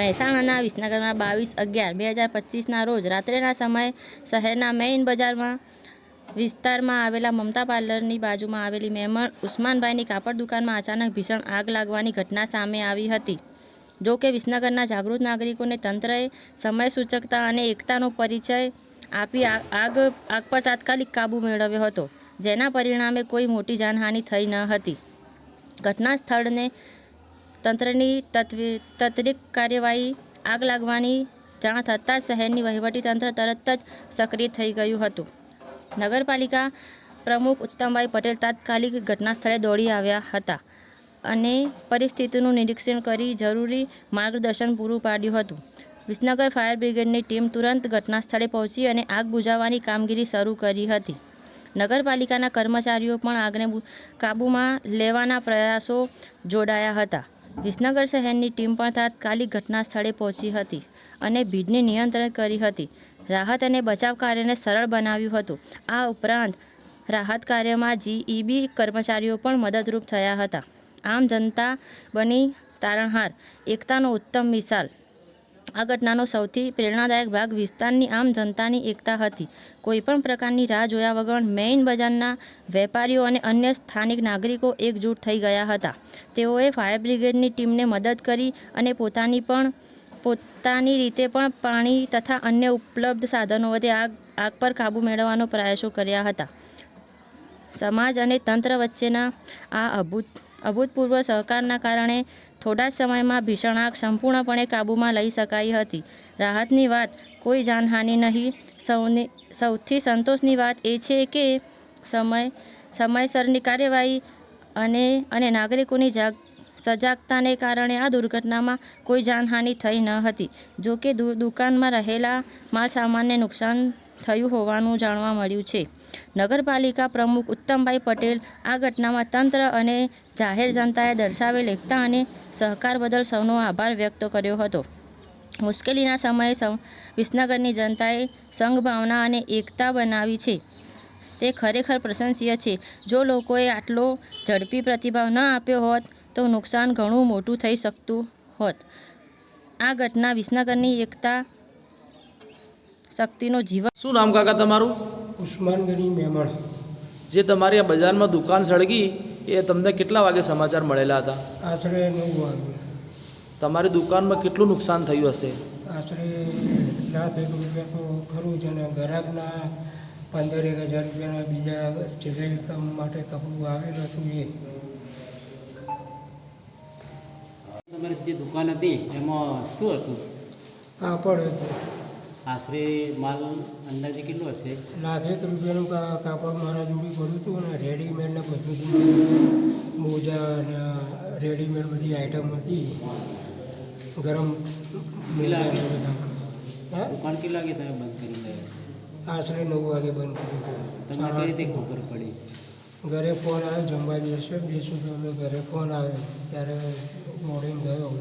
મહેસાણાના વિસનગરમાં 22/11/2025ના રોજ રાત્રેના સમયે શહેરના મેઇન બજારમાં વિસ્તારમાં આવેલા મમતા પાર્લરની બાજુમાં આવેલી મેમણ ઉસ્માનભાઈની કાપડ દુકાનમાં અચાનક ભીષણ આગ લાગવાની ઘટના સામે આવી હતી. જો કે વિસનગરના જાગૃત નાગરિકોને તંત્રએ સમય સૂચકતા અને એકતાનો પરિચય આપી આગ પર તાત્કાલિક કાબૂ મેળવ્યો હતો, જેના પરિણામે કોઈ મોટી જાનહાનિ થઈ ન હતી. ઘટના સ્થળને તંત્રની ત્વરિત કાર્યવાહી આગ લાગવાની જાણ થતાં જ શહેરની વહીવટીતંત્ર તરત જ સક્રિય થઈ ગયું હતું. નગરપાલિકા પ્રમુખ ઉત્તમભાઈ પટેલ તાત્કાલિક ઘટનાસ્થળે દોડી આવ્યા હતા અને પરિસ્થિતિનું નિરીક્ષણ કરી જરૂરી માર્ગદર્શન પૂરું પાડ્યું હતું. વિસનગર ફાયર બ્રિગેડની ટીમ તુરંત ઘટનાસ્થળે પહોંચી અને આગ બુઝાવવાની કામગીરી શરૂ કરી હતી. નગરપાલિકાના કર્મચારીઓ પણ આગને કાબૂમાં લેવાના પ્રયાસો જોડાયા હતા. વિસનગર શહેરની ટીમ પણ તાત્કાલિક ઘટનાસ્થળે પહોંચી હતી અને ભીડને નિયંત્રિત કરી હતી. રાહત અને બચાવ કાર્યને સરળ બનાવ્યું હતું. આ ઉપરાંત રાહત કાર્યમાં GEB કર્મચારીઓ પણ મદદરૂપ થયા હતા. આમ જનતા બની તારણહાર, એકતાનો ઉત્તમ મિસાલ. આ ઘટનાનો સૌથી પ્રેરણાદાયક ભાગ વિસ્તારની આમ જનતાની એકતા હતી. કોઈપણ પ્રકારની રાહ જોયા વગર મેઇન બજારના વેપારીઓ અને અન્ય સ્થાનિક નાગરિકો એકજૂટ થઈ ગયા હતા. તેઓએ ફાયર બ્રિગેડની ટીમને મદદ કરી અને પોતાની રીતે પણ પાણી તથા અન્ય ઉપલબ્ધ સાધનો વડે આગ પર કાબૂ મેળવવાના પ્રયાસો કર્યા હતા. સમાજ અને તંત્ર વચ્ચેના આ અભૂતપૂર્વ સહકારના કારણે થોડા જ સમયમાં ભીષણ આગ સંપૂર્ણપણે કાબૂમાં લઈ શકાઈ હતી. રાહતની વાત, કોઈ જાનહાનિ નહીં. સૌથી સંતોષની વાત એ છે કે સમયસરની કાર્યવાહી અને નાગરિકોની સજાગતાને કારણે આ દુર્ઘટનામાં કોઈ જાનહાનિ થઈ ન હતી. જો કે દુકાનમાં રહેલા માલસામાનને નુકસાન થયું હોવાનું જાણવા મળ્યું છે. નગરપાલિકા પ્રમુખ ઉત્તમભાઈ પટેલ આ ઘટનામાં તંત્ર અને જાહેર જનતાએ દર્શાવેલ એકતા અને સહકાર બદલ સૌનો આભાર વ્યક્ત કર્યો હતો. મુશ્કેલીના સમયે વિસનગરની જનતાએ સંઘભાવના અને એકતા બનાવી છે, તે ખરેખર પ્રશંસનીય છે. જો લોકોએ આટલો ઝડપી પ્રતિભાવ ન આપ્યો હોત તો નુકસાન ઘણું મોટું થઈ શકતું હોત. આ ઘટના વિસનગરની એકતા શક્તિનો જીવંત. શું નામ કાકા તમારું? ઉસ્માનગઢની મેમણ. જે તમારી આ બજારમાં દુકાન સળગી એ તમને કેટલા વાગે સમાચાર મળેલા હતા? આશરે 9 વાગે. તમારી દુકાનમાં કેટલું નુકસાન થયું હશે? આશરે ₹1,00,000 તો ખરું જ, અને ગ્રાહકના 15,000 રૂપિયાના બીજા સિલાઈ કામ માટે કપડું આવેલું હતું એ. તમારી જે દુકાન હતી એમાં શું હતું? કાપડ હતું. આશરે માલ અંદાજે કેટલો હશે? ₹1,00,000 રૂપિયાનું કાપડ મારા જોડે પડ્યું હતું, અને રેડીમેડને બધું મોજા અને રેડીમેડ બધી આઈટમ હતી. ગરમ મોજા બધા. હા, દુકાન કેટલા વાગે તમે બંધ કરી ગયા? આશરે 9 વાગે બંધ કર્યું. તમને કઈ રીતે ખબર પડી? ઘરે ફોન આવ્યો, જમવા બેસું તો ઘરે ફોન આવ્યો, ત્યારે મોડીને ગયો.